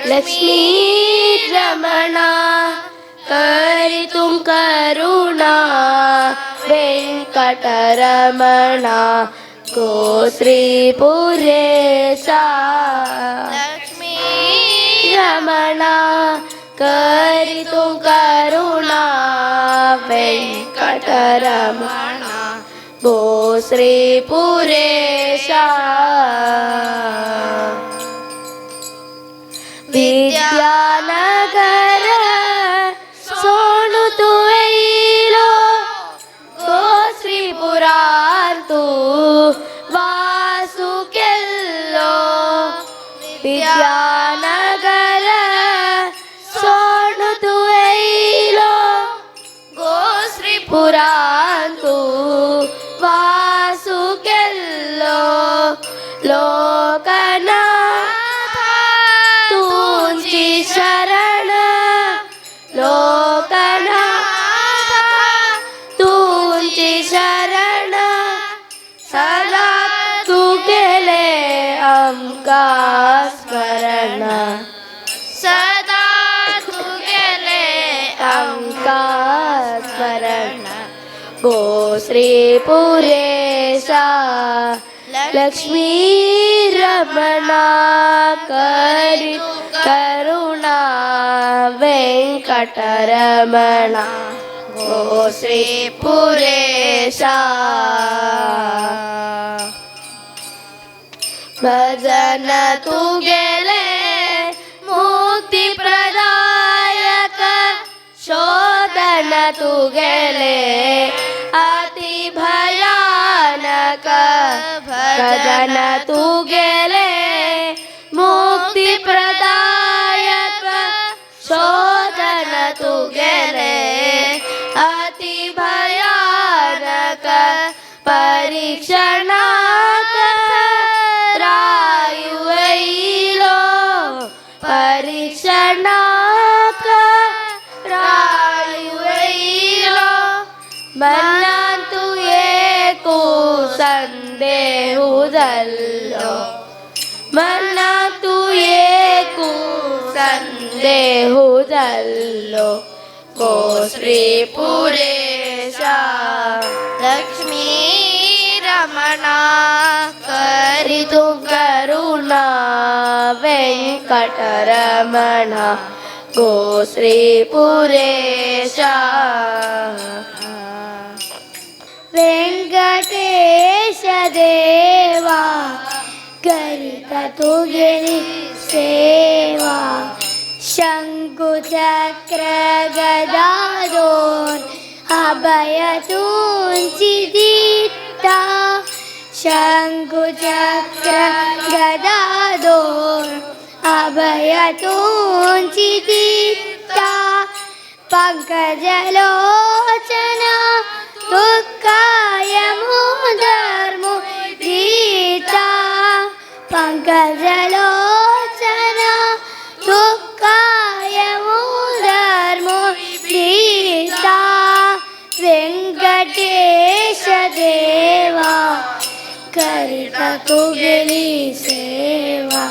लक्ष्मी रमणा करि तुम करुणा वेंकटरमणा गो श्रीपुरेशा लक्ष्मी रमणा करि तुम करुणा वेंकटरमणा गो श्रीपुरेशा विद्यानगर सोनुतु ऐलो गो श्रीपुरान्तु वासुकेल्लो विद्यानगर सोनुतु ऐलो गो श्रीपुरान्तु वासुकेल्लो लोकनाथ तुझी शरण लोकनाथ तुझी शरण सदा तू केले आमका स्मरण सदा तू केले आमका स्मरण गो श्रीपुरेशा लक्ष्मी रमणा करि करुणा वेंकटरमणा गो श्रीपुरेशा भजन तू गेले मुक्ती प्रदायक शोधन तू गेले अति भयानक भजन तू गेले मुक्ती प्रदायक शोधन तू गेले अति भयानक परीक्षणाक रायुईलो परीक्षणाक रायुईलो मन्नंतु येकु संदेहुदल्लो मन्नंतु येकु संदेहुदल्लो गो श्रीपुरेशा लक्ष्मी रमणा करि तुम करुणा वेंकटरमणा गो श्रीपुरेशा वेंकटेश देवा करिता तुझी सेवा शंकु चक्र गदाधर अभय तुझी दीता शंकु चक्र गदाधर अभय तुझी दीता पंकजलोचना दुःखाय मुदर्मुदीता पंकजलोचना दुःखाय मुदर्मुदीता वेंकटेश देवा करिता तुझी सेवा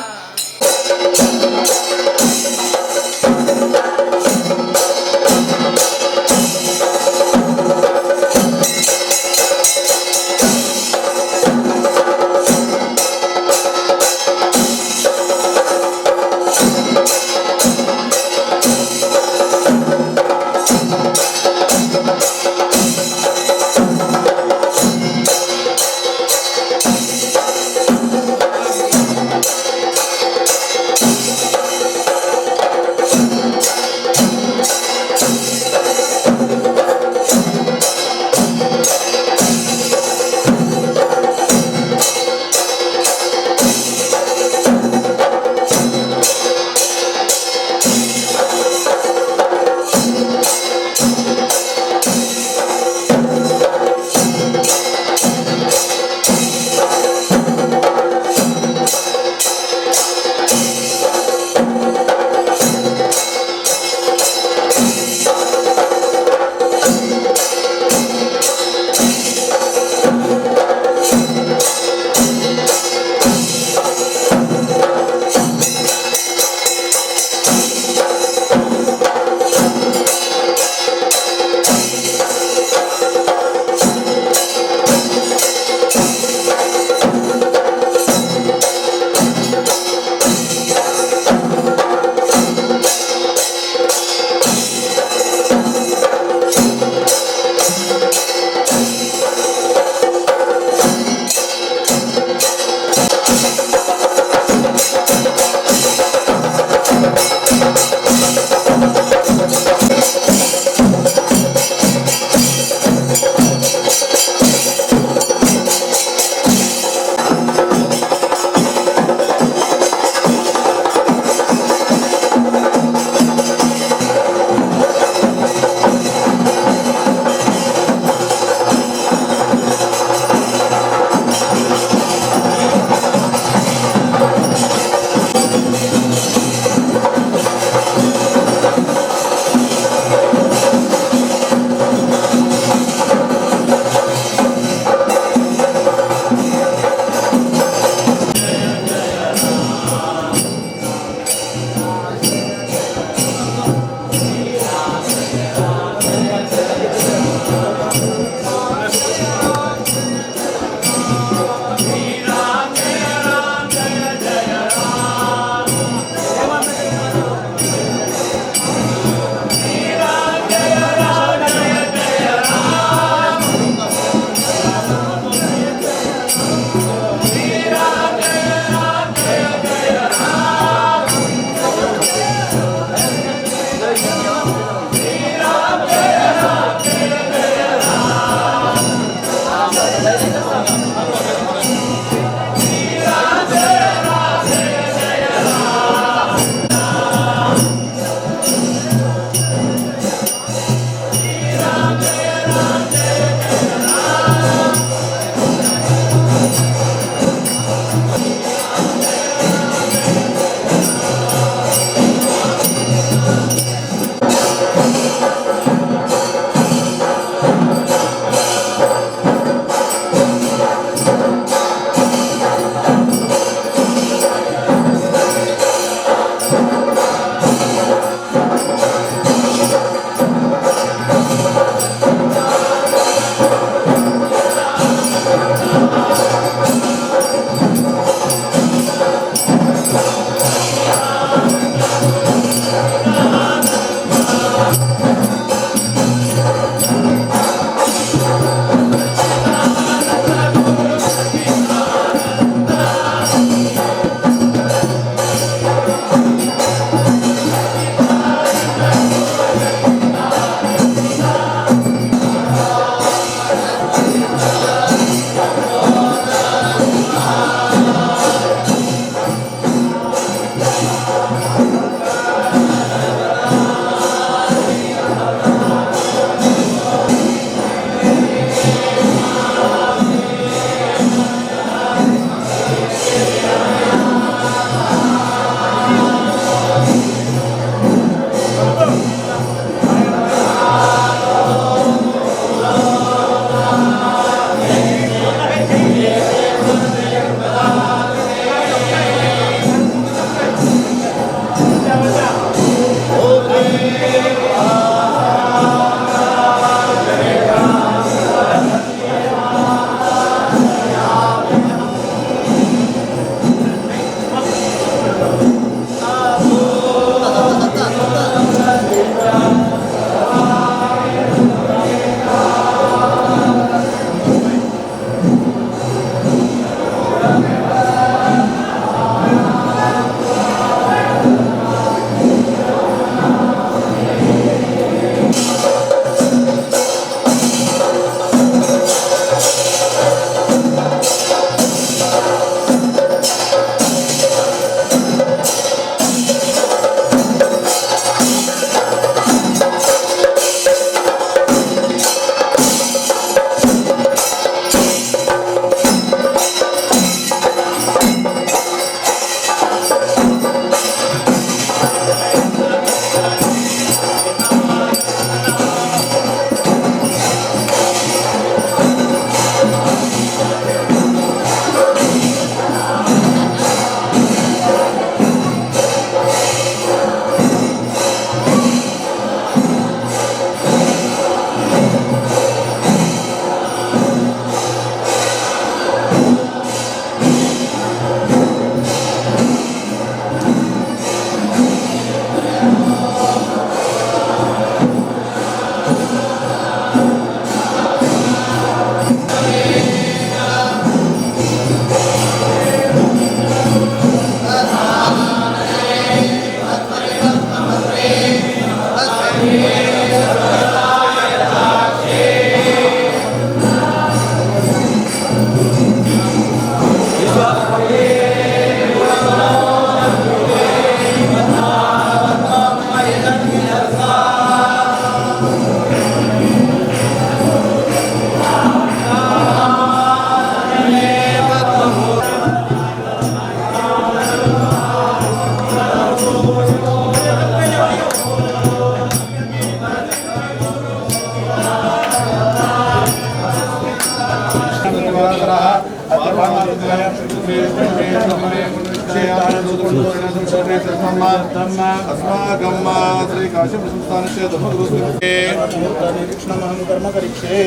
कर्म करिष्ये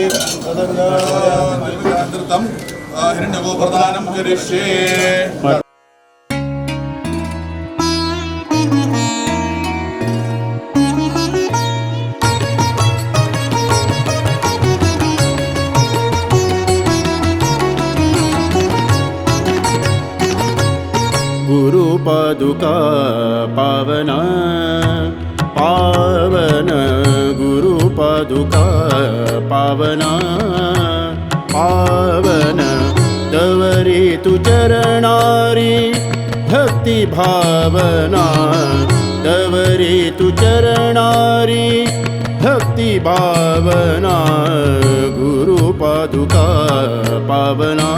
हिरण्यगोप्रदानं करिष्ये। गुरुपादुका पावन पावन गुरुपादुका पावन पावन तवरी तु चरणारी भक्ति भावना तवरी तु चरणारी भक्ति भावना गुरुपादुका पावना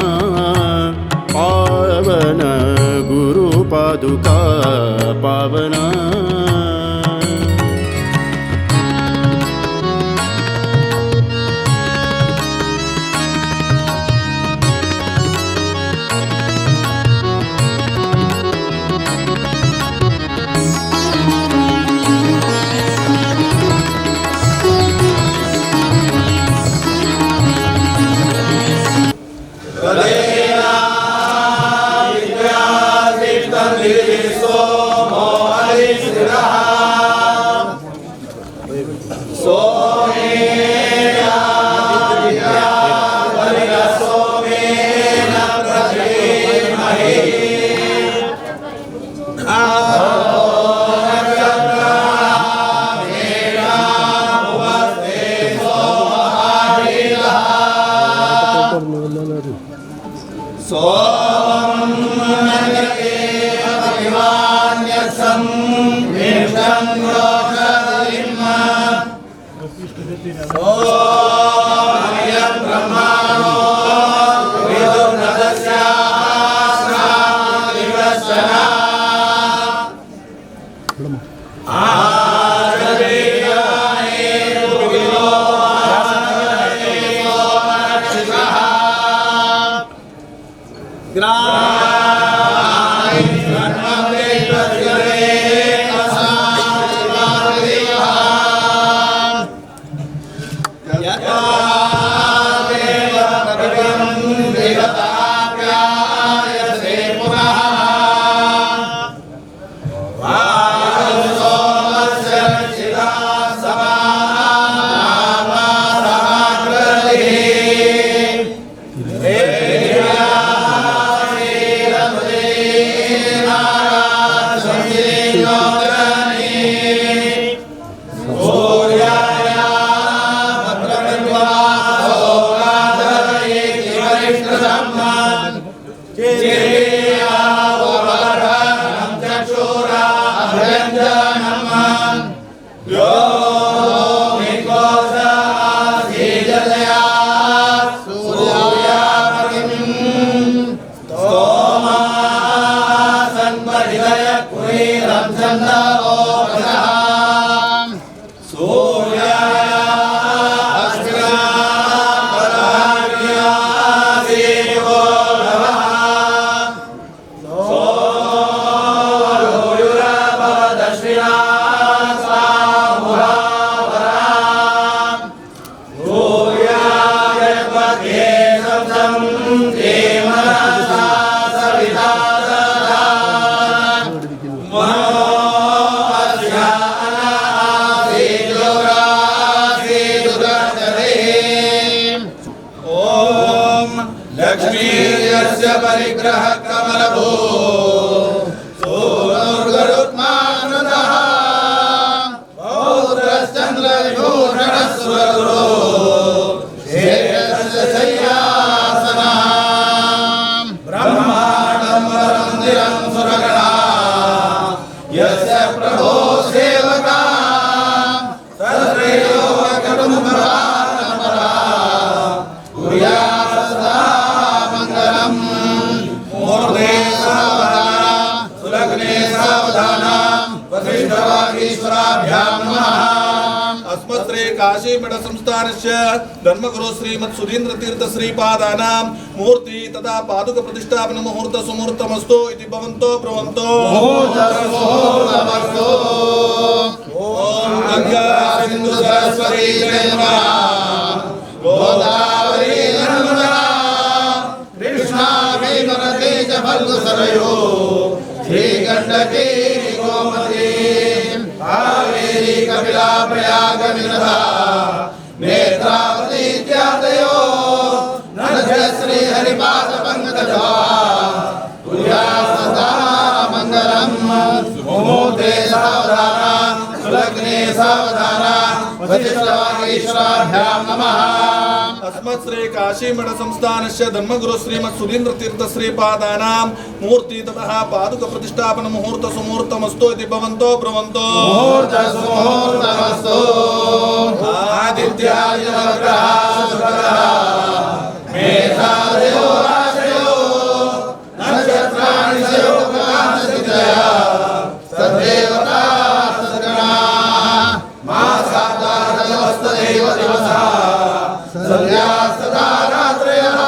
पावन गुरुपादुका पावना। ग्राम परिग्रह कमलभो सोनुर्गरुत्मानदः पौत्रश्चन्द्रविभूषणस्वरो शेषस्य शय्यासनः ब्रह्माण्डं वरमन्दिरं सुरगणा यस्य प्रभो सेवका तत्रैयो कुटुम्बपरम्परा कुर्यात् सदा मङ्गलम् मूर्ते सावधान सुलग्ने सावधान वसिष्ठवागीश्वराभ्यां नमः। अस्मत् श्री काशी मठ संस्थानस्य धर्मगुरु श्रीमत् सुधीन्द्र तीर्थ श्रीपादानां मूर्ति तथा पादुक प्रतिष्ठापन मुहूर्त सुमुहूर्तमस्तु इति भवन्तो ब्रुवन्तो मुहूर्तमस्तु। ओम गंगा सिंधु सरस्वती जयमुना गोदावरी नर्मदा कृष्णा भीमनदी च फल्गु सरयो श्रीगण्डकी गोमती कावेरी कपिला प्रयाग विनदा नेत्रावती इत्यादयो नद्य श्री हरिपाद पंकजा कुर्यात् सदा मङ्गलम्। मुहूर्ते सावधान सुलग्ने सावधान वसिष्ठवागीश्वराभ्यां नमः। अस्मत् श्री काशी मठ संस्थानस्य धर्मगुरु श्रीमत् सुधीन्द्र तीर्थ श्रीपादानां मूर्ति तथा पादुक प्रतिष्ठापन मुहूर्त सुमुहूर्तमस्तु इति भवन्तो ब्रुवन्तो मुहूर्तमस्तु। आदित्याय नवग्रह शुभग्रह मेधादयो राशयो नक्षत्राणि संयोगाः सिद्धया सद्देवता सद्गणाः मासादादवस्तदेव दिवसः सद्यास्तदा रात्रयः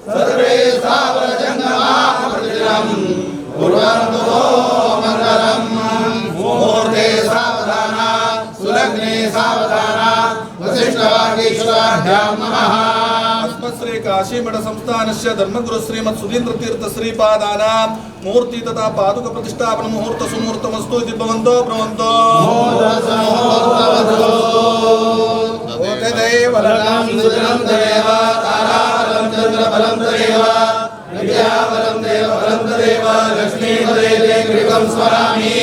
सर्वे सावरजङ्गमाः प्रतिदिनं कुर्वन्तु मङ्गलम्। मुहूर्ते सावधान सुलग्ने सावधान वसिष्ठवागीश्वराभ्यां नमः। अस्मत् श्री काशी मठ संस्थानस्य धर्मगुरु श्रीमत् सुधीन्द्र तीर्थ श्रीपादानां मूर्ति तथा पादुक प्रतिष्ठापन मुहूर्त सुमुहूर्तमस्तु इति भवन्तो ब्रुवन्तो देवलं सुजनं देव ताराबलं चन्द्रबलं तदेव विद्याबलं देवबलं तदेव लक्ष्मीपदे कृपं स्मरामि।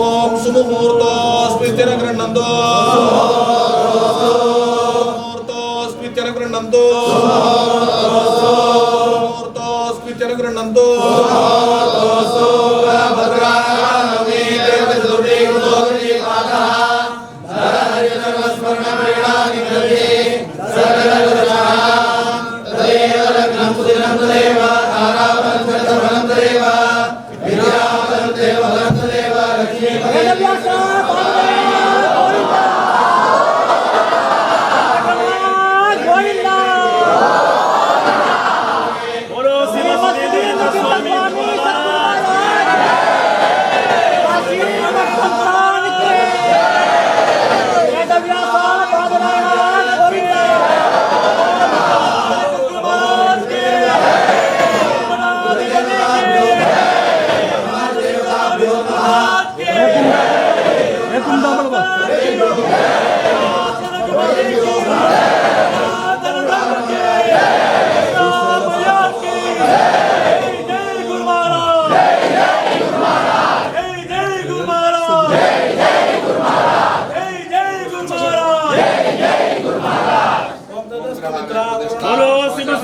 ओम सुमुहूर्तोऽस्मित्यन गृह्णन्तो मुहूर्तोऽस्मित्यन गृह्णन्तो मुहूर्तोऽस्मित्यन गृह्णन्तो भद्रानवमी देवचतुर्थी कृतोऽग्नि पादः धरहरितमस्मरणप्रेणानि कृते सर्वदर्शनाः तदेव लग्नं सुदिनं तदेव ताराबलं चन्द्रबलं तदेव विद्याबलं देवबलं तदेव लक्ष्मीपदे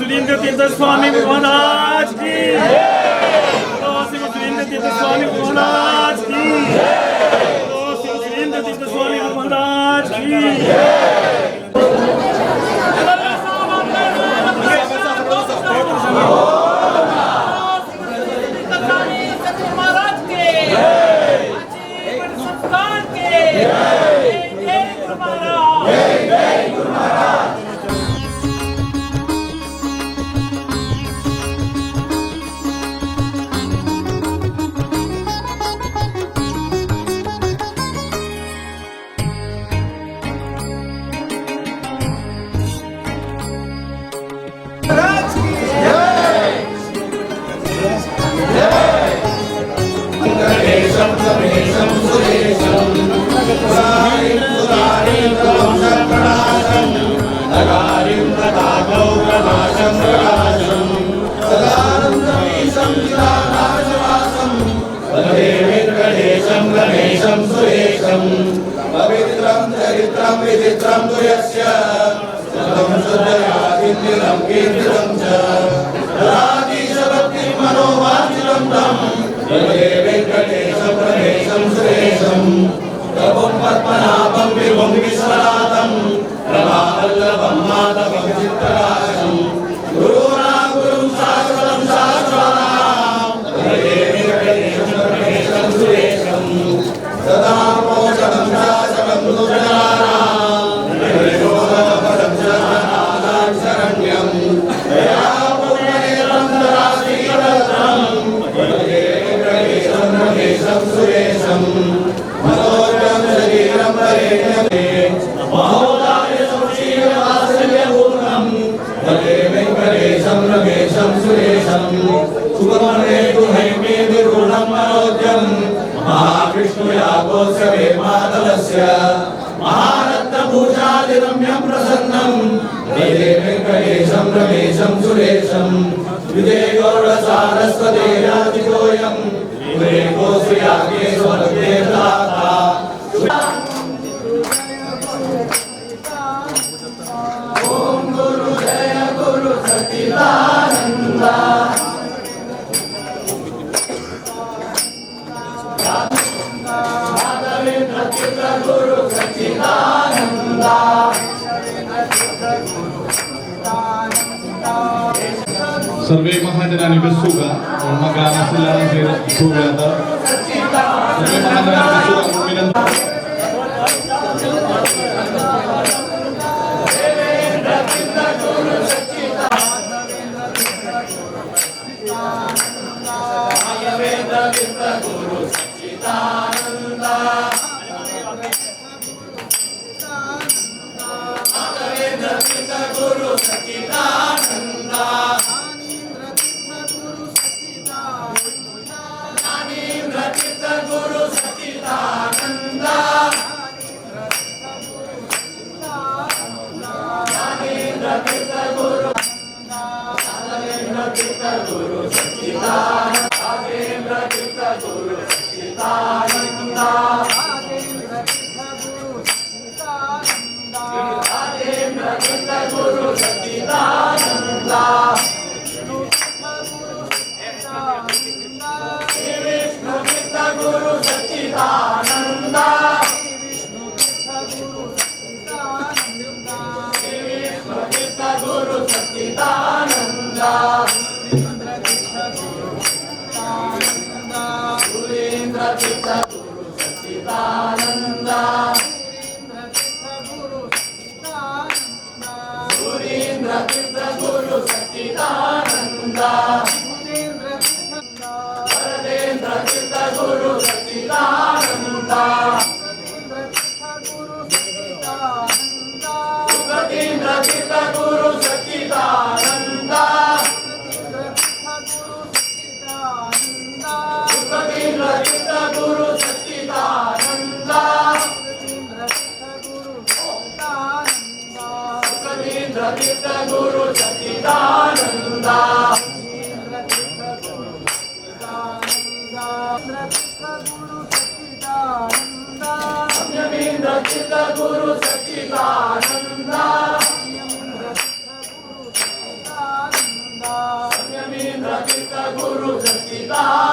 सुधीन्द्र तीर्थ स्वामी महाराज की सुधीन्द्र तीर्थ स्वामी महाराज की सुधीन्द्र तीर्थ स्वामी महाराज की। तु यस्य सतं श्रद्धया चिन्तितं कीर्तितं च तदाधीशभक्तिं मनोवाञ्छितं तं भजे वेङ्कटेशं रमेशं सुरेशं प्रभुं पद्मनाभं विभुं विश्वनाथं रमावल्लभं माधवं चित्तराशं गुरूणां गुरुं शाश्वतं शाश्वतां भजे वेङ्कटेशं रमेशं सुरेशं सदा मोचनं शाश्वतं दुर्जनानां हरिगोपदं शरणानां शरण्यं दयापूर्णनेत्रं ददासीवरत्रं भजे वेङ्कटेशं रमेशं सुरेशं मनोजं शरीरं परेण्यते महोदायं श्रीवात्सल्यपूर्णं भजे वेङ्कटेशं रमेशं सुरेशं सुवर्णे गुहैमे विरूढं मनोजं महाविष्णुयागोत्सवे माधवस्य महारत्नभूषादिरम्यं प्रसन्नं भजे वेङ्कटेशं रमेशं सुरेशं विजयगौरसारस्वतेयाजितोऽयं विवेको श्रियागे स्वदेवदाता ओम गुरु जय गुरु सच्चिदानंद गुरु सच्चिदानंद सर्वे महाजनांनी बसूगा मग गाण्याला ठेवूया आता सर्वे महाजनांनी बसूगा विनंती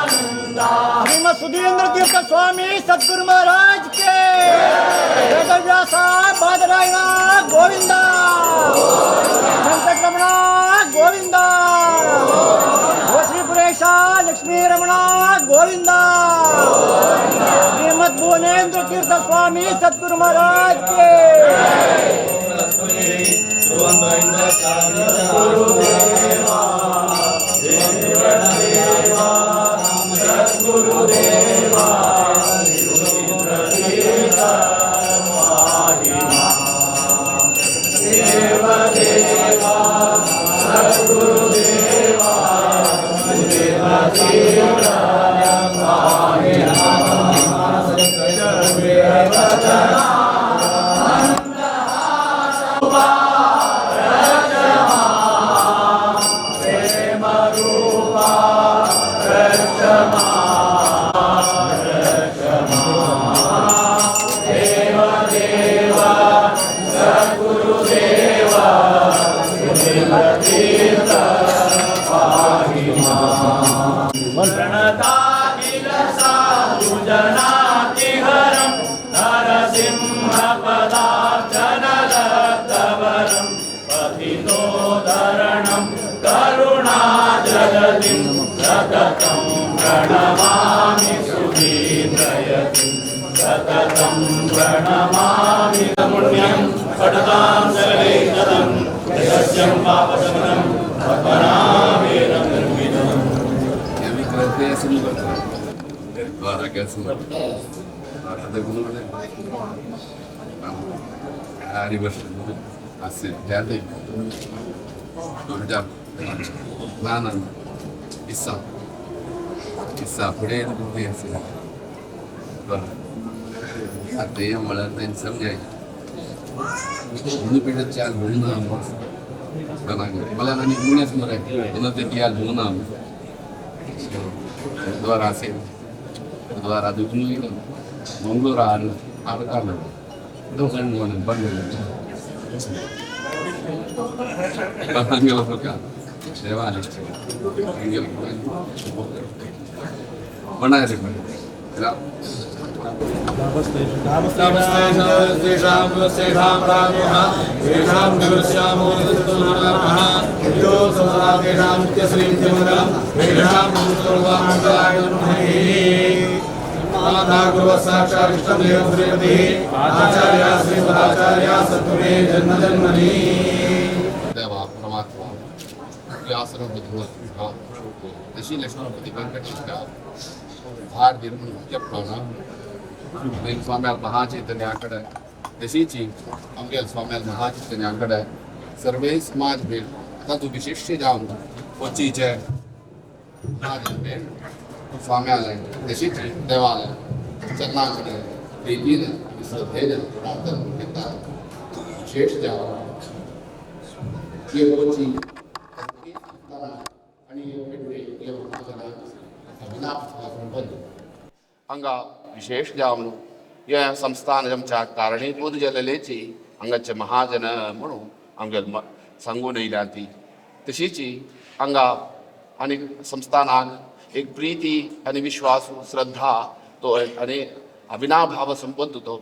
श्रीमद सुधींद्र तीर्थ स्वामी सद्गुरु महाराज के वेदव्यासा बादरायणा गोविंदा वेंकटरमणा गोविंदा श्रीपुरेशा लक्ष्मी रमणा गोविंदा श्रीमद भुवनेन्द्र तीर्थ स्वामी सद्गुरु महाराज के यतिं सततं प्रणमामि सुधीन्द्रयतिं सततं प्रणमामि पुण्यं पठतां सकलैकदं यशस्यं पापशमनं पद्मनाभेन निर्मितम् അദ്ദേഹം വളരെ समजाय पिढ्या चार म्हणून मला आणि पुण्याच मराठी ते याल म्हणून द्वारा असेल द्वारा दुखून मंगळूर आलं आलं दोघांनी म्हणून बनवलं का देवाले बनायचे पण देवा परमात्मा तशी लक्ष्मणपती व्यंकटेशा भार निर्मूल जपणं स्वाम्याला महाचैतन्याकडे तशीची आमच्या स्वाम्याला महाचैतन्याकडे सर्वे समाज भेट आता तू विशिष्ट जाऊन कोचीचे भेट स्वाम्याला तशीची देवालय चरणाकडे प्रीतीने श्रद्धेने प्रार्थना घेतात विशेष जाऊन ये कोची आणि अंगा विशेष जावन या संस्थानच्या कारणीभूत जललेची अंगाचे महाजन म्हणून आमच्या सांगून येयला ती तशीची हांगा आणि संस्थानाक एक प्रीती आणि विश्वास श्रद्धा तो आणि अविनाभाव संपन्न तो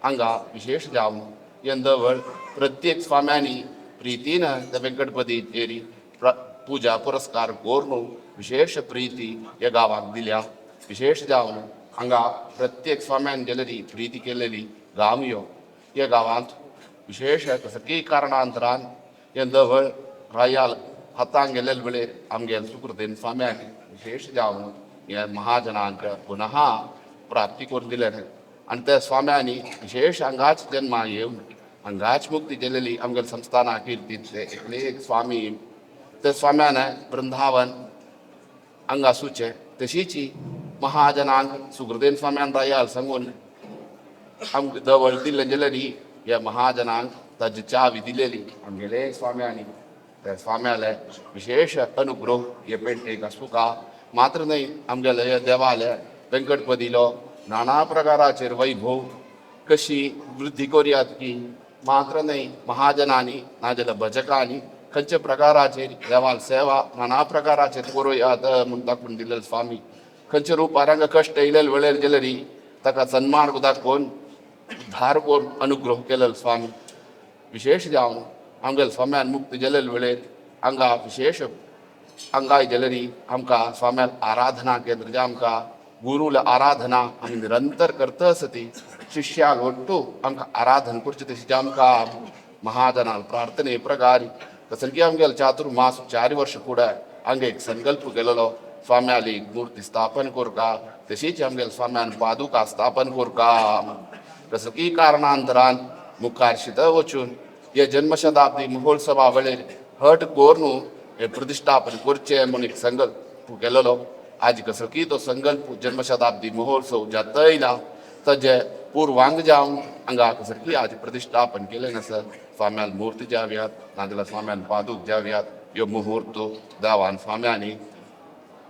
हांगा विशेष जावन यंदवळ प्रत्येक स्वाम्यांनी प्रीतीनं त्या व्यंकटपती जेरी पूजा पुरस्कार कोरून विशेष प्रीती या गावाक दिल्या विशेष जावन हांगा प्रत्येक स्वाम्यान गेलेली प्रीती केलेली गाव यो या गावांत विशेष कसकी कारणांतरान यंदवळ रायाल हातांक गेलेले वेळेर आमगे सुकृतेन स्वाम्यान विशेष जावन या महाजनांक पुनः प्राप्ती करून दिले आणि त्या स्वाम्यांनी विशेष हांगाच जन्मा येवन हांगाच मुक्ती केलेली आमगे संस्थाना कीर्तीचे एकले एक स्वामी त्या स्वाम्यान वृंदावन हांगा सुचे तशीची महाजनांक सुकृतेन स्वाम्यान रायाल सांगून आमकां दवळ दिल्ले गेलेली या महाजनांक ताची चावी दिलेली आमगेले स्वाम्यांनी त्या स्वाम्याले विशेष अनुग्रह हे पेंटेक आसूं का मात्र न्हय आमगेले देवालय व्यंकटपतीलो नाना प्रकाराचेर वैभव कशी वृद्धी करुयात की मात्र न्हय महाजनांनी नाजाल्यार भजकांनी खंयचे प्रकाराचेर देवाल सेवा नाना प्रकाराचेर करुयात म्हूण दाखोवन दिलेले स्वामी खंयचे रुपार हांगा कश्ट येयलेले वेळेर गेलेरी ताका सन्मान दाखोवन उद्धार करून अनुग्रह केलेलो स्वामी विशेष जावन आमगेले स्वाम्यान मुक्त गेलेले वेळेर हांगा विशेष हांगाय गेलेरी आमकां स्वाम्याल आराधना केंद्र जे आमकां गुरुल आराधना आमी निरंतर करता आसती शिष्याक ಒಟ್ಟು आमकां आराधना करची तशी आमकां महाजनाल प्रार्थने प्रकार कसलकी आमगेले चातुर्मास 4 वर्ष फुडें हांगा एक संकल्प केलेलो स्वाम्याली मूर्ती स्थापन कोरका तशीच आमगेले स्वाम्यान पादुका स्थापन कोरका कसलकी कारणांतरान मुखार शित वचून हे जन्मशताब्दी महोत्सवा वेळेर हट कोरून हे प्रतिष्ठापन करचें म्हणून एक संकल्प केलेलो आज कसलकी तो संकल्प जन्मशताब्दी महोत्सव जाता येयला ताजे पूर्वांग जावन हांगा कसलकी आज प्रतिष्ठापन केलें आसा स्वाम्याल मुर्ती जाव्यात नाजाल्यार स्वाम्यान पादूक जाव्यात ह्यो मुहूर्त देवान स्वाम्यांनी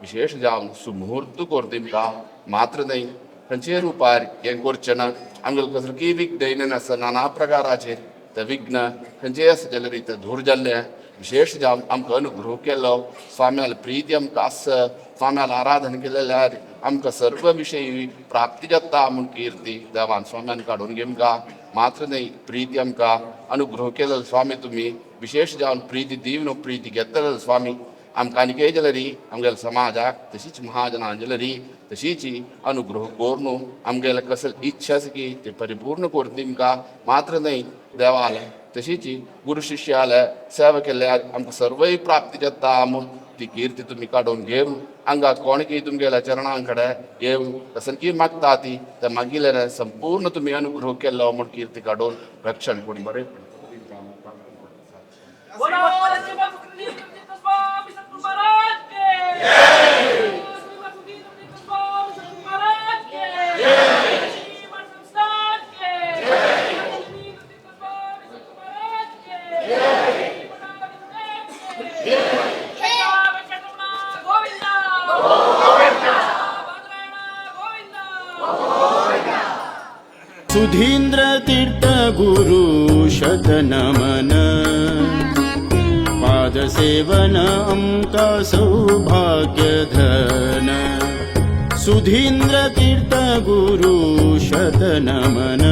विशेष जावन सुमुहूर्त कोर तेमकां मात्र न्हय खंयचे रुपार हें करचें ना आमगेले कसलकी विघ्न येयलें आसा नाना प्रकाराचेर ते विघ्न खंयचे आसा जाल्यार ते दूर जाल्लें विशेष जावन आमकां अनुग्रह केलो स्वाम्याल प्रीती आमकां आसा स्वाम्याल आराधना केलेल्यार आमकां सर्व विशयी प्राप्ती जाता म्हूण किर्ती देवान स्वाम्यान काडून घेमकां मात्र न्हय प्रीती आमकां अनुग्रह केलेलो स्वामी तुमी विशेष जावन प्रीती दिवन प्रीती घेतलेलो स्वामी आमकां आनी जलरी आमगेल्या समाजाक तशीच महाजनांजलरी तशीच अनुग्रह कोर न्हू आमगेले कसली इच्छा आसा की ती परिपूर्ण कोर तेमकां मात्र न्हय देवाल तशीच गुरु शिश्याले सेवा केल्यार आमकां सर्वय प्राप्ती जाता म्हूण ती कीर्ती तुमी काडून घेवन हांगा कोणकी तुमगेल्या चरणां कडेन येवन कसली मागता ती त्या मागिल्ले संपूर्ण तुमी अनुग्रह केल्लो म्हूण कीर्ती काडून रक्षण कोणी बरें बोलो श्रीमद सुखदेव स्वामी सतगुरु महाराज के श्रीमद सुखदेव स्वामी सतगुरु महाराज के श्रीमद संस्थान के श्रीमद सुखदेव स्वामी सतगुरु महाराज के गोविंदा गोविंदा गोविंदा सुधींद्र तीर्थ गुरु शतनमन पादसेवन अमका सौभाग्य धन सुधींद्र तीर्थ गुरु शतनमन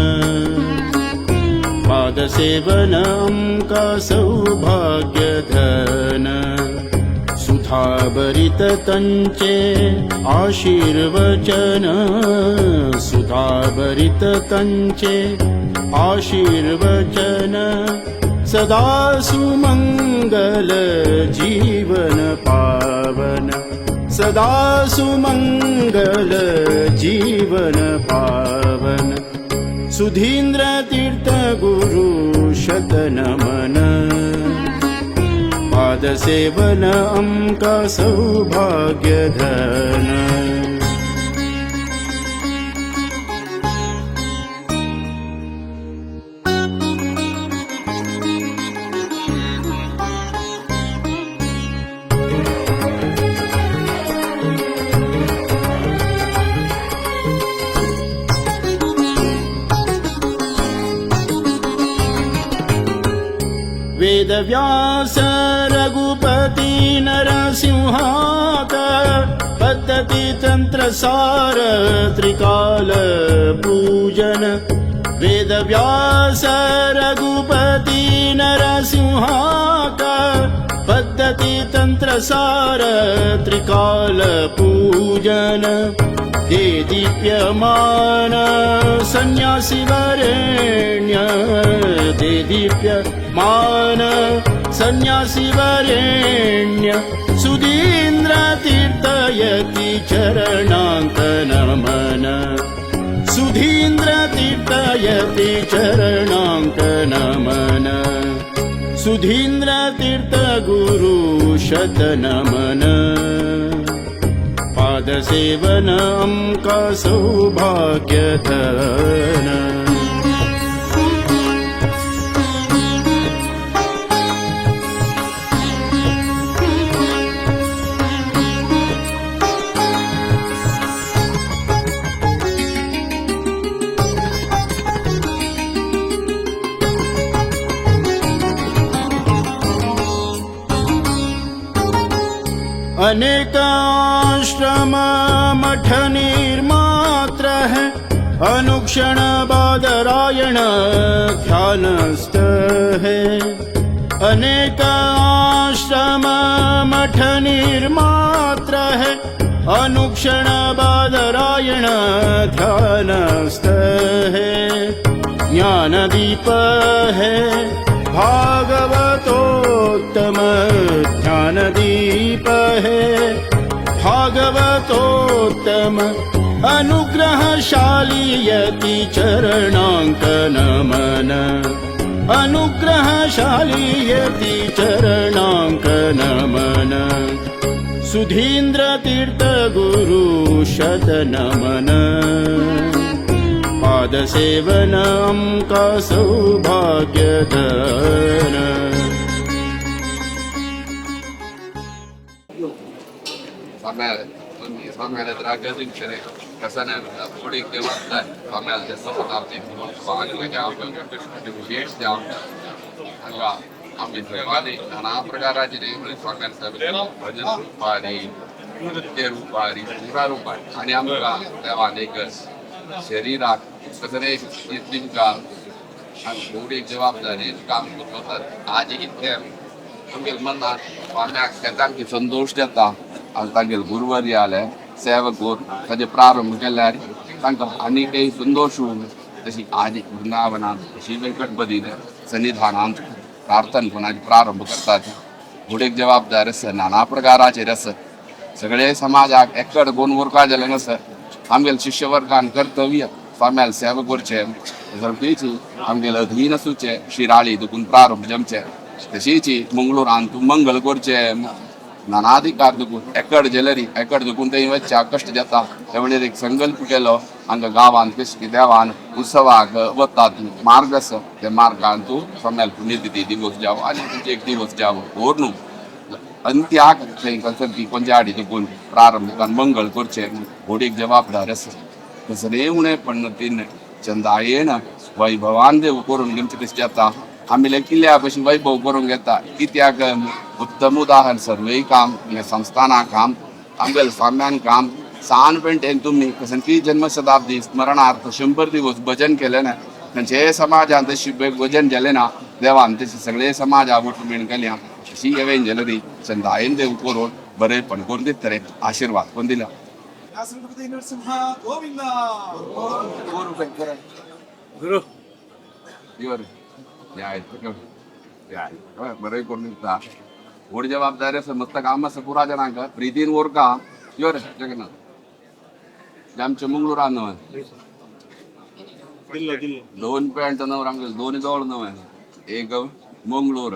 पादसेवन अमका सौभाग्य धन सुधाभरित तंचे आशीर्वचन सुधाभरित तंचे आशीर्वचन सदा सुमंगल जीवन पावन सदा सुमंगल जीवन पावन सुधींद्र तीर्थ गुरु शतनमन पादसेवन अमका सौभाग्य धन वेदव्यास रघुपति नरसिंहात पद्धति तंत्र सार त्रिकाल पूजन वेदव्यास रघुपति नरसिंहात पद्धति तंत्र सार त्रिकाल पूजन दे दीप्यमान सन्यासी वरेण्य दे दीप्यमान सन्यासी वरेण्य सुधींद्र तीर्थयति चरणांक नमन सुधींद्र तीर्थयति चरणांक नमन सुधींद्र तीर्थ गुरु शतनमन पादसेवन अमका सौभाग्य धन अनेक आश्रम मठ निर्मात्र है अनुक्षण बादरायण ध्यानस्थ है अनेक आश्रम मठ निर्मात्र है अनुक्षण बादरायण ध्यानस्थ है ज्ञानदीप है भागवतोत्तम ध्यानदीप है भागवतोत्तम अनुग्रहशाली यति चरणांक नमन अनुग्रहशाली यति चरणांक नमन सुधींद्र तीर्थ गुरु शतनमन पादसेवन अमका सौभाग्य धन Самое дорогое дыхание, касание полей девушки, самое детство фотографии, самое я вещь я, ага, а мы привали, она прогарали, мы самое стабильно, один пари, первый пари, второй пари, они амка, деваны газ, शरीरात कसरे इतका मोठी जबाबदारी काम होतात आज इथे आमगेल मनात स्वाम्याक तांकां संतोष देता आनी तांगेल गुरुवारी आले सेवक ताजे प्रारंभ केल्यार तांकां आनीकय संतोश तशी आज वृंदावनांत अशी वेंकटपदीन सन्निधानांत प्रार्थना कोणाची प्रारंभ करतात घोडेक जबाबदार आसा नाना प्रकाराचेर आसा सगळे समाजाक एकड कोण उरपा जालें आसा आमगेल शिष्यवर्गान कर्तव्य स्वाम्याल सेवा करचे झडपीची आमगेल अधीन आसूचे शिराळी देखून प्रारंभ जमचे तशीच मंगळुरान तूं मंगल करचे नानाधिकार देखून एकड जेलरी एकड देखून थंय वचच्या कश्ट जाता त्या वेळेर एक संकल्प केलो हांगा गांवांत कशी देवान उत्सवाक वतात मार्ग आसा त्या मार्गान तूं स्वाम्याल पुण्यतिथी दिवस जावं आनी तुमचे एक दिवस जावं व्हर न्हू अंत्याक थंय कसरती पंचाडी देखून प्रारंभान मंगळ करचे घोडीक जबाबदार आसा कसले उणें पडणतीन चंदायेन वैभवान देव करून घेवचे तशें जाता आमी किल्ल्या भशेन वैभव करून घेता कित्याक उत्तम उदाहरण सर्वय काम संस्थाना काम आमगेल स्वाम्यान काम सान पेंटेन तुमी कसली जन्मशताब्दी स्मरणार्थ 100 दिवस भजन केलें ना खंयचे समाजान तशी भजन केलें ना देवान तशें सगळे समाजा वटून केल्या अशी एवेंजलरी चंदायेन देव करून बरेपण करून दितले आशीर्वाद करून दिला गुरु बरें करून दिता व्हड जबाबदारी आसा मस्त काम आसा पुरा जाणांक प्रितीन वरका यो रे जगन्नाथ आमच्या मंगळुरान न्हय 2 पॅन्ट न्हय आमगे 2 जोड न्हय एक मंगळूर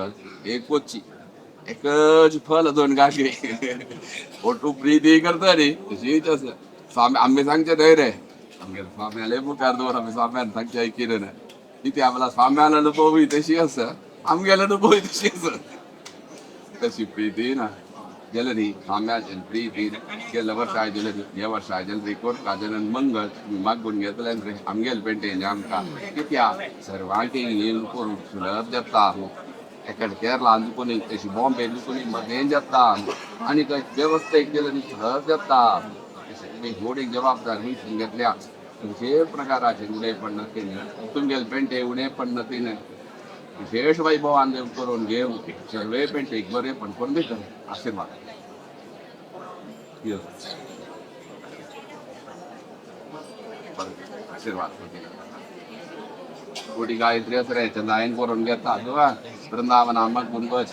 एक कोची एकच फल 2 गाठी फोटो प्रिती करता रे तशीच आसा स्वामी आमी सांगचे न्हय रे आमगे स्वाम्याले मुखार दवर आमी स्वाम्यान सांगचे ऐकिले ना कित्याक आमला स्वाम्यान अनुभवी तशी आसा आमगेले अनुभवी तशी आसा तशी प्रिती ना गेले न्ही स्वाम्याचे प्रितीन गेल्या वर्सा आयले ह्या वर्सा आयले रिकॉर्ड काजन मंगळ मागून घेतले रे आमगेल पेंटेन आमकां कित्याक सर्वांक येवन करून सुलभ जाता एकड केरला कोणी तशी बॉम्बे कोणी मदें जाता आनी थंय वेवस्था केली न्ही सहज जाता घोडीक जबाबदार ही घेतल्या खंयचे प्रकाराचे उणेपण नतीन तुमगेल पेंटे उणेपण नतीन विशेष वैभवान देव करून घेव सर्वे पेंटेक बरेपण करून दिता आशीर्वाद आशीर्वाद कोटी गायत्री असरे चंदायन करून घेता वृंदावना मग गुणवच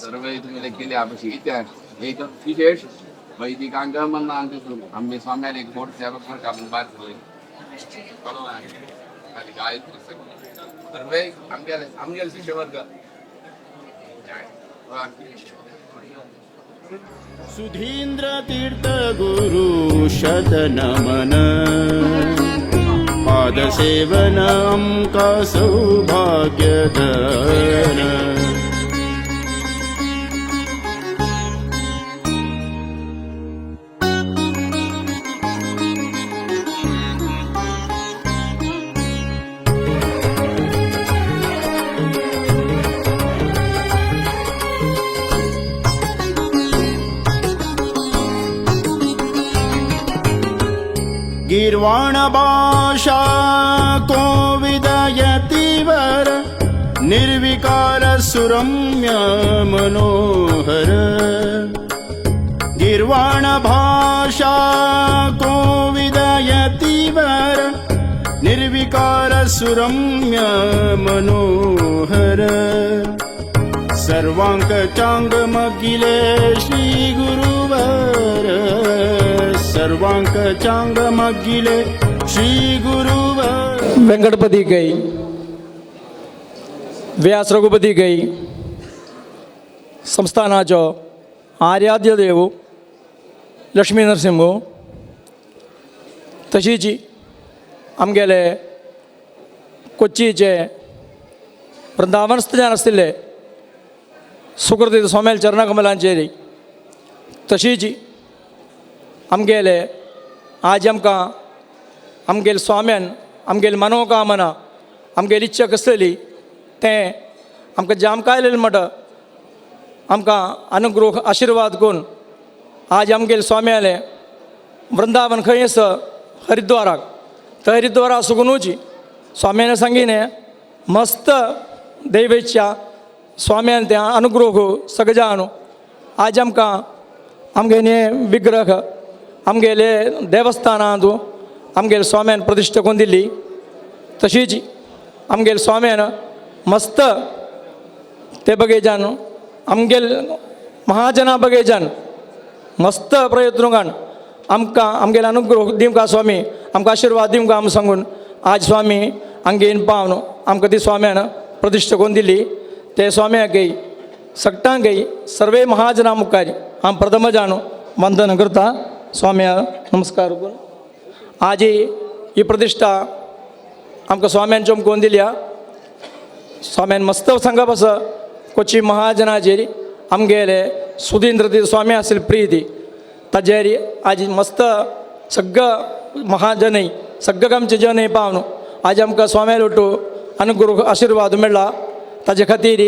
सर्वे तुमी केल्या अशी कित्याक एक विशेष वैदिकांक म्हणना आम्ही स्वाम्याला एक गोड सेवा करता मुखार गायत्री सर्वे आमगेले शिष्यवर्ग सुधींद्र तीर्थ गुरु शतनमन पादसेवन अम्का सौभाग्यधन गीर्वाण भाषा कोविदयति वर निर्विकार सुरम्य मनोहर गीर्वाण भाषा कोविदयति वर निर्विकार सुरम्य मनोहर सर्वांक चांग मगिले श्री गुरुवर सर्वांक चांग मगिले श्री गुरुवर वेंकटपति गई व्यास रघुपति गई संस्थानाचो आराध्य देव लक्ष्मी नरसिंह तशीच आमगेले कोच्चीचे वृंदावनस्थान आसले सुकृती स्वाम्याल चरणाकमलांचेर तशीच आमगेले आज आमकां आमगेले स्वाम्यान आमगेली मनोकामना आमगेली इच्छा कसली तें आमकां जामकां आयलेलें म्हणटा आमकां अनुग्रह आशीर्वाद करून आज आमगेले स्वाम्याले वृंदावन खंय आसा हरिद्वाराक थंय हरिद्वारा सुगुनूची स्वाम्यान सांगिने मस्त दैवेच्या स्वाम्यान त्या अनुग्रह सगळ्यान आज आमकां आमगेले विग्रह आमगेले देवस्थानांत आमगेले स्वाम्यान प्रतिश्ठा करून दिल्ली तशीच आमगेले स्वाम्यान मस्त ते बगेच्यान आमगेल महाजना बगेच्यान मस्त प्रयत्न करून आमकां आमगेले अनुग्रह दिवंका स्वामी आमकां आशिर्वाद दिवंका आम सांगून आज स्वामी हांगा येवन पावन आमकां ती स्वाम्यान प्रतिश्ठा करून दिल्ली ते स्वाम्याकय सगळ्यांकय सर्वे महाजना मुखार हांव प्रथमजान वंदन करता स्वाम्या नमस्कार करून आज ही प्रतिश्ठा आमकां स्वाम्यान चमकोवन दिल्या स्वाम्यान मस्त सांगप आसा कोची महाजनाचेर आमगेले सुधींद्र तीर्थ स्वामी आशिल्ले प्रीती ताजेर आज मस्त सगळं महाजनय सगळं आमचे जनय पावन आज आमकां स्वाम्या लोटू अनुग्रह आशिर्वाद मेळ्ळा ताजे खातीर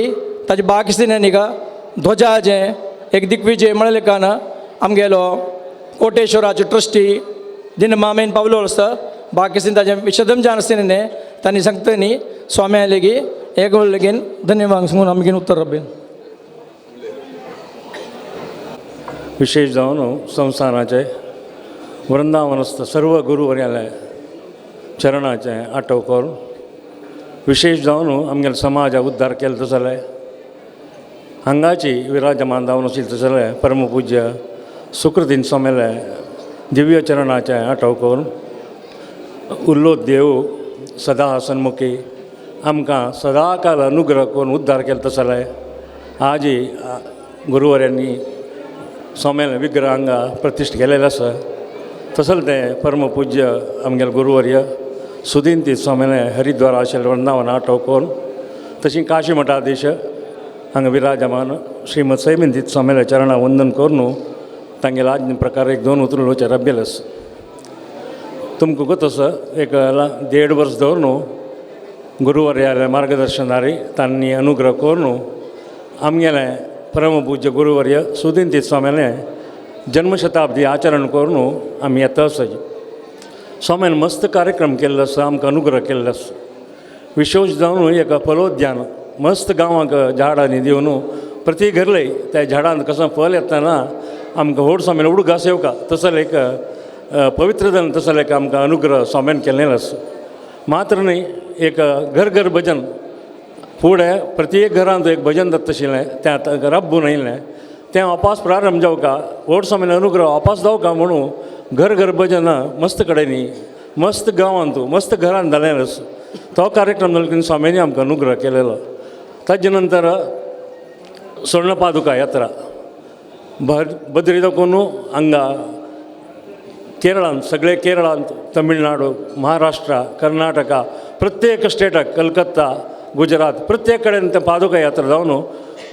ताजे बाकिस्तानांनी ध्वजाचें एक दिग्विजय मेळ्ळे कान आमगेलो कोटेश्वराचो ट्रस्टी दिन मामेन पावलो आसा बाकिस्तान ताजे विशदम जान आसतलें तांणी सांगतनी स्वाम्या लेगीत एक लेगीन धन्यवाद सांगून आमगेन उत्तर रबेन विशेष जावन संस्थानाचे वृंदावनस्थ सर्व गुरुवर्याले चरणाचें आठव करून विशेष जावन आमगेले समाजाक उद्धार केलो जाल्यार हांगाची विराजमान जावन आशिल्ले जाल्यार परमपूज्य सुकृतीन स्वामेले दिव्य चरणाचें आठव करून उल्लोद देव सदा सन्मुखी आमकां सदा काल अनुग्रह करून उद्धार केलो जाल्यार आज गुरुवर्यांनी स्वाम्याले विग्रह हांगा प्रतिश्ठ केलेले आसा तसले ते परमपूज्य आमगेले गुरुवर्य सुदीन तीर्थ स्वामीले हरिद्वार आशिल्ले वृंदावन आठव करून तशी काशी मठाधीश हांगा विराजमान श्रीमद सैमीन तीर्थ स्वामीले चरणा वंदन करून तांगेले आज प्रकार एक 2 उतरलोचे रब्बेले आसा तुमकां गत आसा एक 1.5 वर्स दवरून गुरुवर्याले मार्गदर्शनारी तांणी अनुग्रह करून आमगेले परमपूज्य गुरुवर्य सुदीन तीर्थ स्वामीले जन्मशताब्दी आचरण करून आमी येता आसा स्वाम्यान मस्त कार्यक्रम केल्लो आसा आमकां अनुग्रह केल्लो आसा विशेष जावन एक फलोद्यान मस्त गांवांक झाडांनी दिवन प्रति घरले त्या झाडांत कसं फल येतना आमकां व्हड स्वाम्यान उडगास येवका तसले एक पवित्र जावन तसले एक आमकां अनुग्रह स्वाम्यान केल्लेलो आसा मात्र न्ही एक घर घर भजन फुडें प्रत्येक घरांत एक भजन दत्त आशिल्लें तें रब्बून आयिल्लें तें वापस प्रारंभ जावका व्हड स्वाम्यान अनुग्रह वापस जावका म्हणून घर घर भजन मस्त कडेनी मस्त गांवांत मस्त घरांत जालेलें आसा तो कार्यक्रम जालो की स्वाम्यांनी आमकां अनुग्रह केलेलो ताजे नंतर स्वर्णपादुका यात्रा बद्री दाखोवन हांगा केरळांत सगळे केरळांत तमिळनाडू महाराष्ट्रा कर्नाटका प्रत्येक स्टेटाक कलकत्ता गुजरात प्रत्येक कडेन ते पादुका यात्रा जावन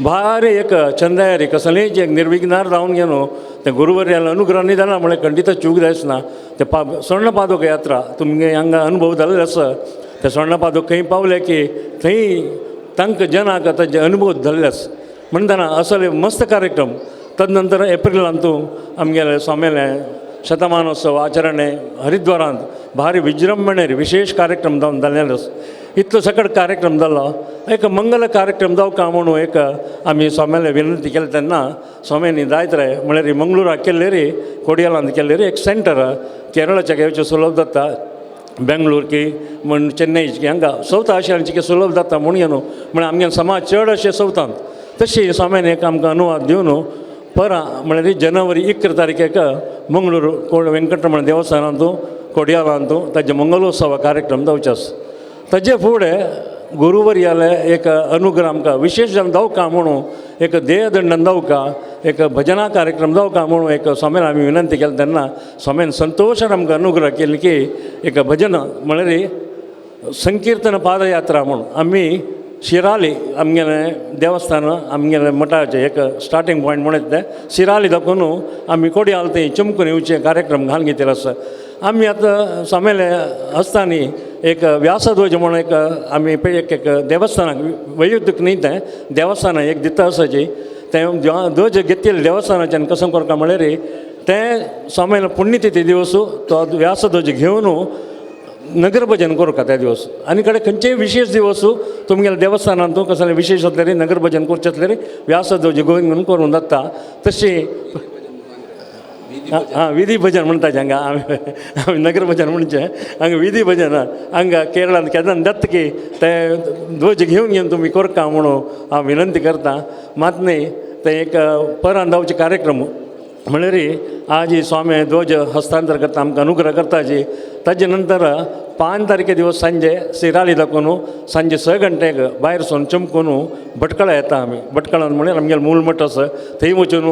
भारी एक चंद्यारी कसलेंच एक निर्विघ्नार जावन गेलो ते गुरुवर्याला अनुग्रह न्ही जाणा म्हळ्यार खंडित चूक जायसना ते स्वर्ण पादुका यात्रा तुमगे हांगा अनुभव जाल्ले आसा ते स्वर्ण पादुका खंय पावले की थंय तांकां जनाक ताचे अनुभव जाल्ले आसा म्हणटना असले मस्त कार्यक्रम तदनंतर एप्रिलांत आमगेले स्वाम्याले शतमानोत्सव आचरणे हरिद्वारांत भारी विजृंभणेर विशेष कार्यक्रम जावन जाल्लेलो आसा इतलो सकट कार्यक्रम जालो एक मंगल कार्यक्रम जावका म्हणून एक आमी स्वाम्याले विनंती केली तेन्ना स्वाम्यांनी जायत रे म्हळ्यार मंगळुराक केल्ले रे कोडयालांत केल्ले रे एक सेंटर केरळाच्या घेवचें सुलभ जाता बेंगळूर की म्हण चेन्नई की हांगा सावथ आशियांची की सुलभ जाता म्हणून न्हू म्हळ्यार आमगे समाज चड अशे सावथांत तशी स्वाम्यान एक आमकां अनुवाद दिवन परां म्हळ्यार जनवरी 1 तारखेक मंगळूर वेंकटरमण देवस्थानांत कोडयालांत ताजे मंगलोत्सव कार्यक्रम जावचे आसा ताजे फुडें गुरुवर्याले एक अनुग्रह आमकां विशेश जावन जावका म्हणून एक देहदंडन जावका एक भजना कार्यक्रम जावका म्हणून एक स्वाम्यान आमी विनंती केली तेन्ना स्वाम्यान संतोशान आमकां अनुग्रह केली की एक भजन म्हळ्यार संकीर्तन पादयात्रा म्हणून आमी शिराली आमगेले देवस्थान आमगेले मठाचें एक स्टार्टींग पॉयंट म्हणत तें शिराली दाखोवन आमी कोडयाल थंय चमकून येवचे कार्यक्रम घालून घेतिल्लो आसा आमी आतां स्वाम्याले आसतानी एक व्यासध्वज म्हणून एक आमी एक देवस्थानाक वैयक्तीक न्ही तें देवस्थानाक एक दिता आसाची तें ध्वज घेतिल्ले देवस्थानाच्यान कसं करता म्हळ्यार तें स्वाम्याले पुण्यतिथी दिवस तो व्यासध्वज घेवन नगर भजन करू का त्या दिवस आनी कडेन खंयचेय विशेष दिवस तुमगेल्या देवस्थानांतू कसले विशेष जातले नगर भजन करचें जातलें व्यास दोजी गोविंद म्हणून करून जाता तशी हां विधी भजन म्हणटा हांगा आमी नगर भजन म्हणचे हांगा विधी भजन हांगा केरळांत केन्ना जाता की ते ध्वज घेवन तुमी करता म्हणून हांव विनंती करता मात न्ही ते एक पर कार्यक्रम म्हळ्यार आज ही स्वामी ध्वज हस्तांतर करता आमकां अनुग्रह करता जी ताजे नंतर 5 तारखे दिवस सांजे शिराली दाखोवन सांजे 6 घंटेक भायर सोन चमकून भटकळा येता आमी भटकळान म्हळ्यार आमगेलो मूळ मठ आसा थंय वचून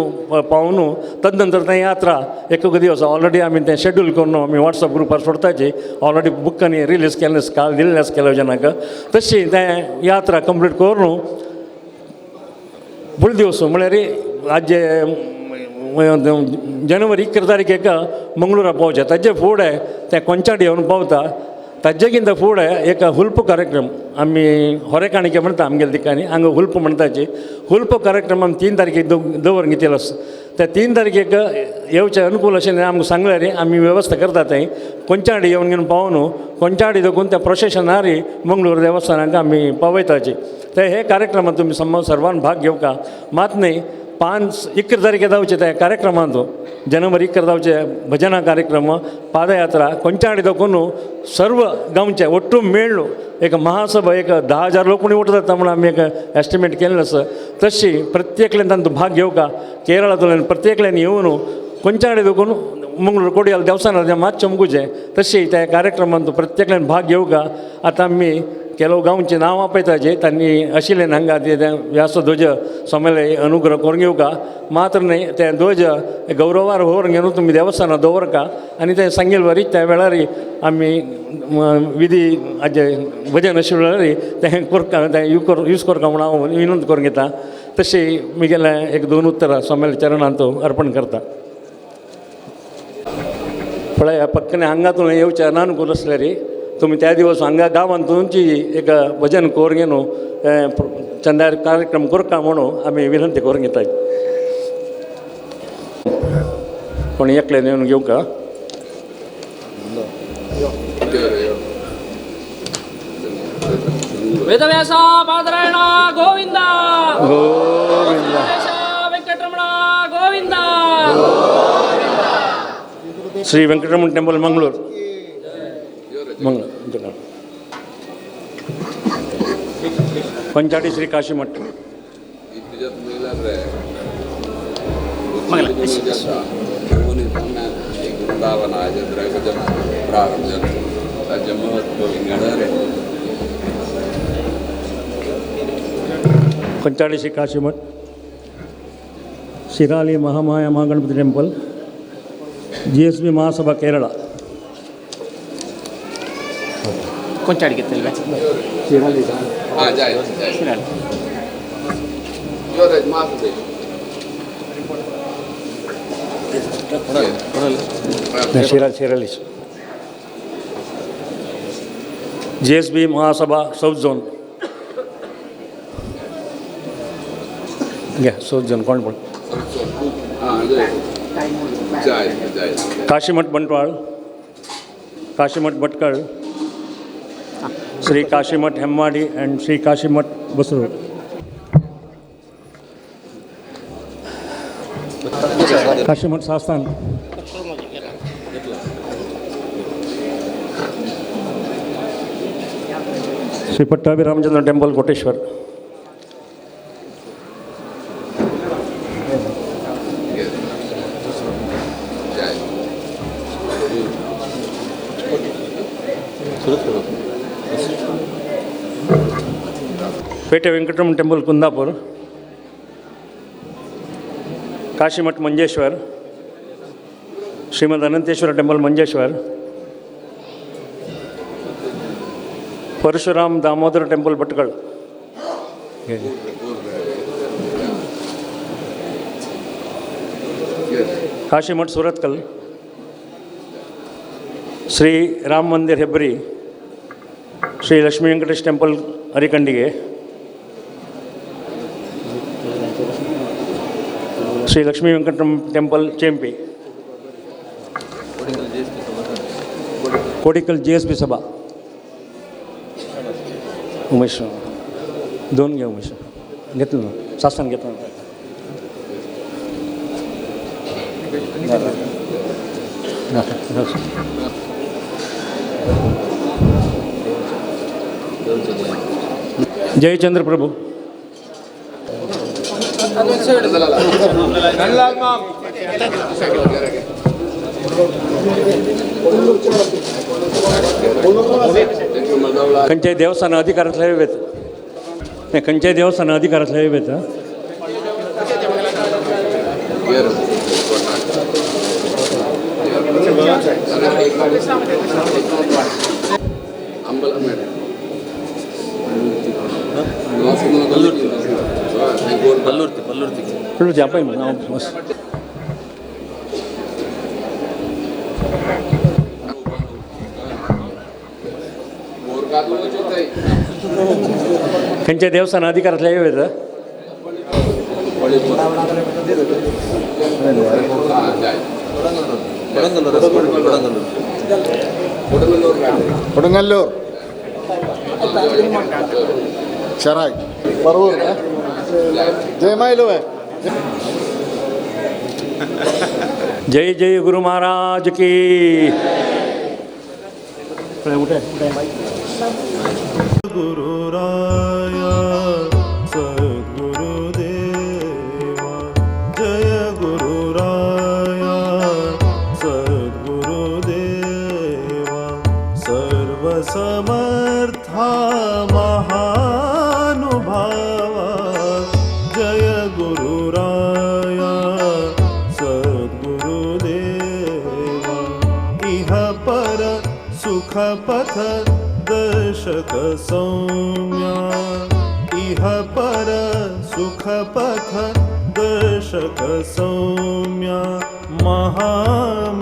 पावून तद नंतर तें यात्रा एक दिवस ऑलरेडी आमी तें शेड्यूल करून आमी वॉट्सअप ग्रुपार सोडताची ऑलरेडी बुकांनी रिलीज केल्लें काल दिल्लें आसा केल्या जनाक तशी तें यात्रा कंप्लीट करून फूल दिवस म्हळ्यार आज जे जनवरी 21 तारखेक मंगळुरा पावचे ताजे फुडें ते कोंचाडी येवन पावता ताजेगिंत फुडें एक हुल्प कार्यक्रम आमी होरेकाणिके म्हणटा आमगेल्या दिकांनी हांगा हुल्प म्हणटाची हुल्प कार्यक्रम आमी 3 तारखेक दवर घेतिल्लो आसा त्या 3 तारखेक येवचें अनुकूल अशें आमकां सांगल्यार आमी वेवस्था करता थंय कोंचाडी येवन घेवन पावून कोंचाडी देखून त्या प्रोसेशनारी मंगळूर देवस्थानाक आमी पावयताची ते हे कार्यक्रमांत तुमी सर्वान भाग घेवका मात न्ही 21 तारखे जावचे त्या कार्यक्रमांत जनवरी 21 जावचे भजना कार्यक्रम पादयात्रा कोंचाडी दाखोवन सर्व गांवचे ओट्टू मेळ्ळो एक महासभा एक 10,000 लोक कोणी वोट जाता म्हणून आमी एक एस्टिमेट केल्लें आसा तशी प्रत्येकल्यान तांचो भाग घेवका केरळांतल्यान प्रत्येकल्यान येवन कोंचाडी देखून मंगळूर कोडयाल देवस्थानाचें मात चमकुचें तशी त्या कार्यक्रमांत प्रत्येकल्यान भाग घेवका आतां आमी केलो गांवचें नांव आपयताचें तांणी आशिल्लें हांगा ते व्यास ध्वज सोमेले अनुग्रह करून घेवका मात्र न्ही ते ध्वज गौरवार व्हरून घेवन तुमी देवस्थानांत दवरका आनी तें सांगेल वरी त्या वेळार आमी विधी हाजे भजन अशे वेळार तें करता तें यूज करता म्हणून हांव विनंती करून घेता तशी म्हगेलें 1-2 उतरां सोमेल चरणांत अर्पण करता पळय पक्कने हांगातून येवचें अनानुकूल आसल्यार तुमी त्या दिवस हांगा गांवांत तुमची एक भजन करून घेवन चंद्यार कार्यक्रम करता म्हणून आमी विनंती करून घेता कोण एकल्यान येवन घेवका वेदव्यासा पादरायण गोविंदा गोविंदा वेंकटरमण गोविंदा श्री वेंकटरमण टेंपल मंगळूर पंचाडी श्री काशी मठ पंचाडी श्री काशी मठ शिराली महामाया महागणपति टेंपल GSB महासभा केरला ಕೊಂಚಾಡಿ ಗೆತ್ತಲ್ವೇ शिराली GSB महासभा साउथ झोन साउथ झोन कोण पण काशीमठ बंटवाळ काशीमठ भटकळ श्री काशीमठ हेम्माडी एंड श्री काशीमठ बसरूड काशीमठ सास्तान श्री पट्टाभी रामचंद्र टेंपल कोटेश्वर पेटे Venkataraman temple Kundapur Kashimath Manjeshwar Shrimad Ananteshwar temple Manjeshwar Parshuram Damodar temple Bhatkal Kashimath Surathkal Shri Ram Mandir Hebri Shri Lakshmi Venkatesh temple Arikandige Shri Lakshmi Venkataramana temple Chempi Kodikal GSB Sabha Umesh 2 घ्या उमेश घेतलं ना शासन घेतलं ना जयचंद्र प्रभू खंचे देवस्थान अधिकारातले वेत नाही खंचे देवस्थान अधिकारातले वेत पल्लूरती आपण खंचे देवस्थान अधिकारातले वेत കൊടുങ്ങല്ലൂർ ചെറായി പറവൂർ ജയമായിലുവേ जय जय गुरु महाराज की गुरुराया सद्गुरुदेवा जय गुरुराया सद्गुरुदेवा सर्वसमर्था महानुभावा जय गुरुराया सद्गुरुदेवा इह पर सुखपथ दर्शक सौम्या इह पर सुखपथ दर्शक सौम्या महाम